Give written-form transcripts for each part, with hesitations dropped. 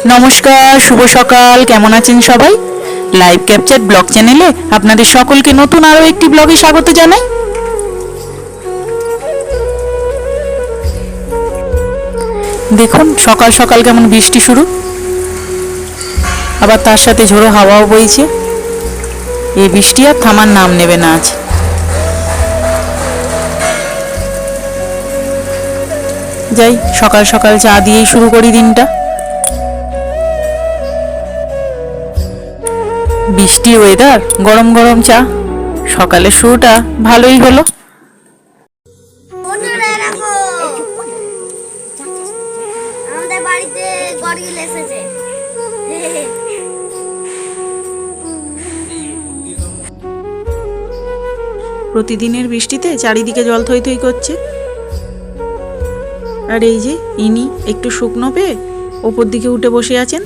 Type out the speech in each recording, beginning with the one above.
নমস্কার, শুভ সকাল। কেমন আছেন সবাই? লাইভ ক্যাপচার ব্লগ চ্যানেলে আপনাদের সকলকে নতুন আরও একটি ব্লগে স্বাগত জানাই। দেখুন সকাল সকাল কেমন বৃষ্টি শুরু, আবার তার সাথে ঝোড়ো হাওয়াও বইছে। এই বৃষ্টি আর থামার নাম নেবে না আজ। যাই, সকাল সকাল চা দিয়েই শুরু করি দিনটা। বৃষ্টি ওয়েদার, গরম গরম চা, সকালের শুরুটা ভালোই হলো। প্রতিদিনের বৃষ্টিতে চারিদিকে জল থই থই করছে। আর এই যে ইনি একটু শুকনো পেয়ে ওপর দিকে উঠে বসে আছেন।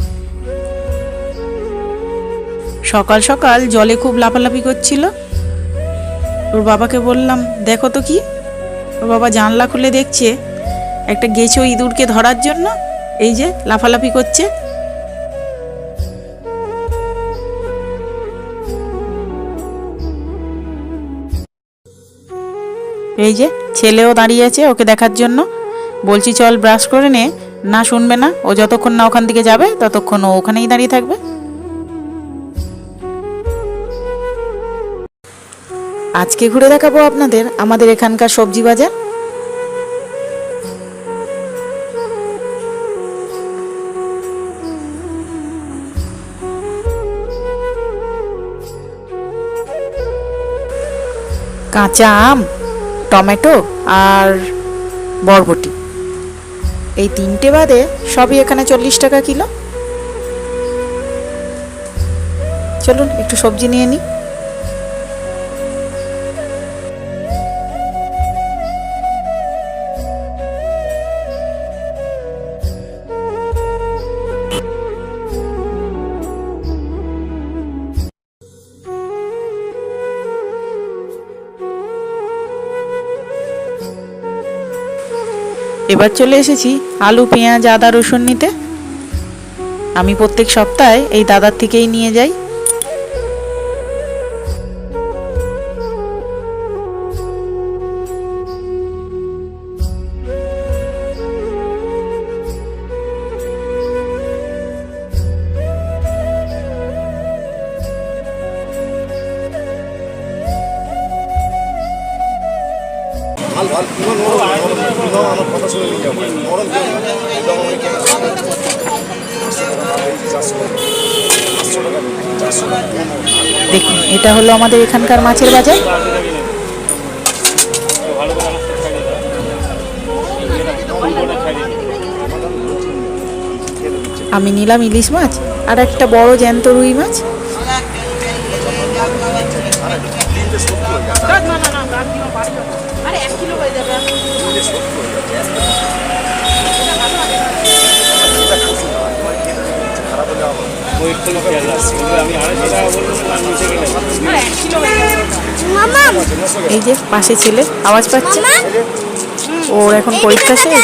সকাল সকাল জলে খুব লাফালাফি করছিল। ওর বাবাকে বললাম, দেখো তো কি। ওর বাবা জানলা খুলে দেখছে একটা গেছো ইঁদুরকে ধরার জন্য এই যে লাফালাফি করছে। এই যে ছেলেও দাঁড়িয়ে আছে ওকে দেখার জন্য। বলছি চল ব্রাশ করে নে, না শুনবে না। ও যতক্ষণ না ওখান থেকে যাবে ততক্ষণ ও ওখানেই দাঁড়িয়ে থাকবে। আজকে ঘুরে দেখাবো আপনাদের আমাদের এখানকার সবজি বাজার। কাঁচা আম, টমেটো আর বরবটি, এই তিনটে বাদে সবই এখানে 40 টাকা কিলো। চলুন একটু সবজি নিয়ে নিই। এবার চলে এসেছি আলু, পেঁয়াজ, আদা, রসুন নিতে। আমি প্রত্যেক সপ্তাহে এই দাদার থেকেই নিয়ে যাই। দেখুন এটা হলো আমাদের এখানকার মাছের বাজার। আমি নিলাম ইলিশ মাছ আর একটা বড় জ্যান্ত রুই মাছ। এই যে পাশে ছেলে আওয়াজ পাচ্ছে, ওর এখন পরীক্ষা শেষ,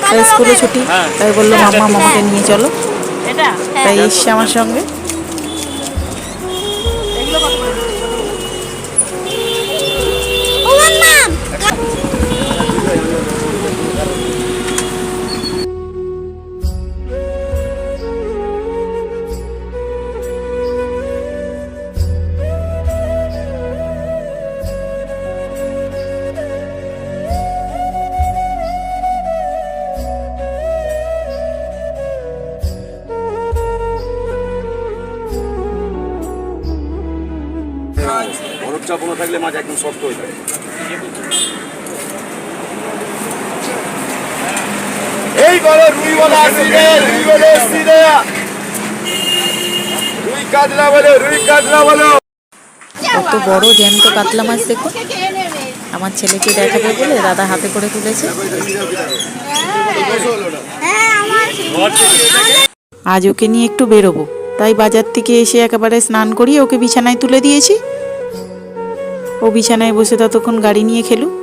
তাই স্কুলে ছুটি, তাই বললো মাম্মা মামাকে নিয়ে চলো, তাই এসছে আমার সঙ্গে। চাপ না থাকলে মাছ একদম শক্ত হয়ে যায়। এই বলো রুই বলো আসি রে, রুই বলো আসি রে, রুই কাতলা বলো, রুই কাতলা বলো। কত বড় জ্যান্ত কাতলা মাছ দেখো। আমার ছেলেকে দেখাবে বলে দাদা হাতে করে তুলেছে। আজ ওকে নিয়ে একটু বেরোবো, তাই বাজার থেকে এসে একেবারে স্নান করিয়ে ওকে বিছানায় তুলে দিয়েছি। ও বিছানায় বসে ততক্ষণ গাড়ি নিয়ে খেলুক।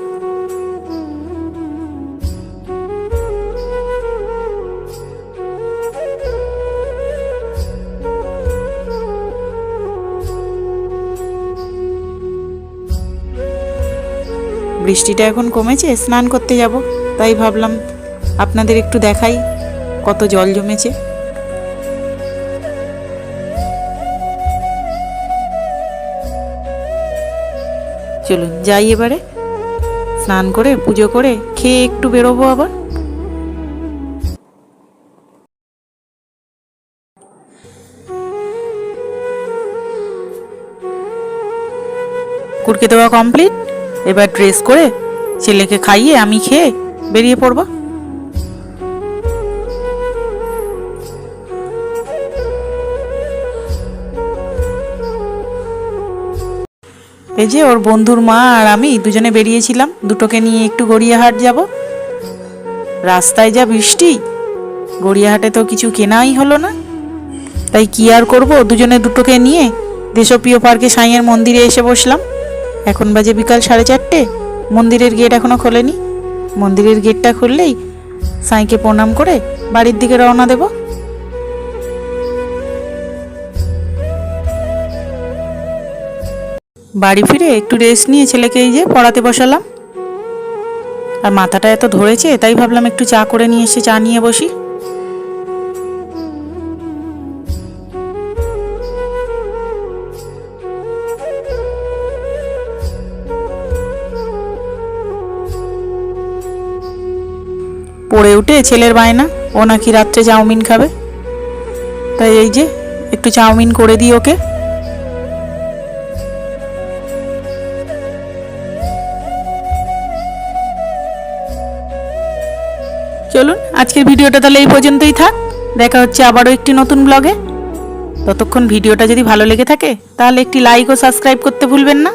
বৃষ্টিটা এখন কমেছে, স্নান করতে যাব, তাই ভাবলাম আপনাদের একটু দেখাই কত জল জমেছে। চলুন যাই এবারে, স্নান করে পুজো করে খেয়ে একটু বেরোবো আবার। কুড়কে দেওয়া কমপ্লিট, এবার ড্রেস করে ছেলেকে খাইয়ে আমি খেয়ে বেরিয়ে পড়বো। এই যে ওর বন্ধুর মা আর আমি দুজনে বেরিয়েছিলাম দুটোকে নিয়ে একটু গড়িয়াহাট যাব। রাস্তায় যা বৃষ্টি, গড়িয়াহাটে তো কিছু কেনাই হলো না, তাই কি আর করব, দুজনে দুটোকে নিয়ে দেশপ্রিয় পার্কে সাঁইয়ের মন্দিরে এসে বসলাম। এখন বাজে বিকাল 4:30, মন্দিরের গেট এখনো খোলেনি। মন্দিরের গেটটা খুললেই সাঁইকে প্রণাম করে বাড়ির দিকে রওনা দেব। বাড়ি ফিরে একটু রেস্ট নিয়ে ছেলেকে এই যে পড়াতে বসালাম। আর মাথাটা এত ধরেছে, তাই ভাবলাম একটু চা করে নিয়ে এসে চা নিয়ে বসি। পড়ে উঠে ছেলের বায়না, ও নাকি রাত্রে চাউমিন খাবে, তাই এই যে একটু চাউমিন করে দিই ওকে। চলুন আজকের ভিডিওটা তাহলে এই পর্যন্তই থাক, দেখা হচ্ছে আবারও একটি নতুন ব্লগে। ততক্ষণ ভিডিওটা যদি ভালো লেগে থাকে তাহলে একটি লাইক ও সাবস্ক্রাইব করতে ভুলবেন না।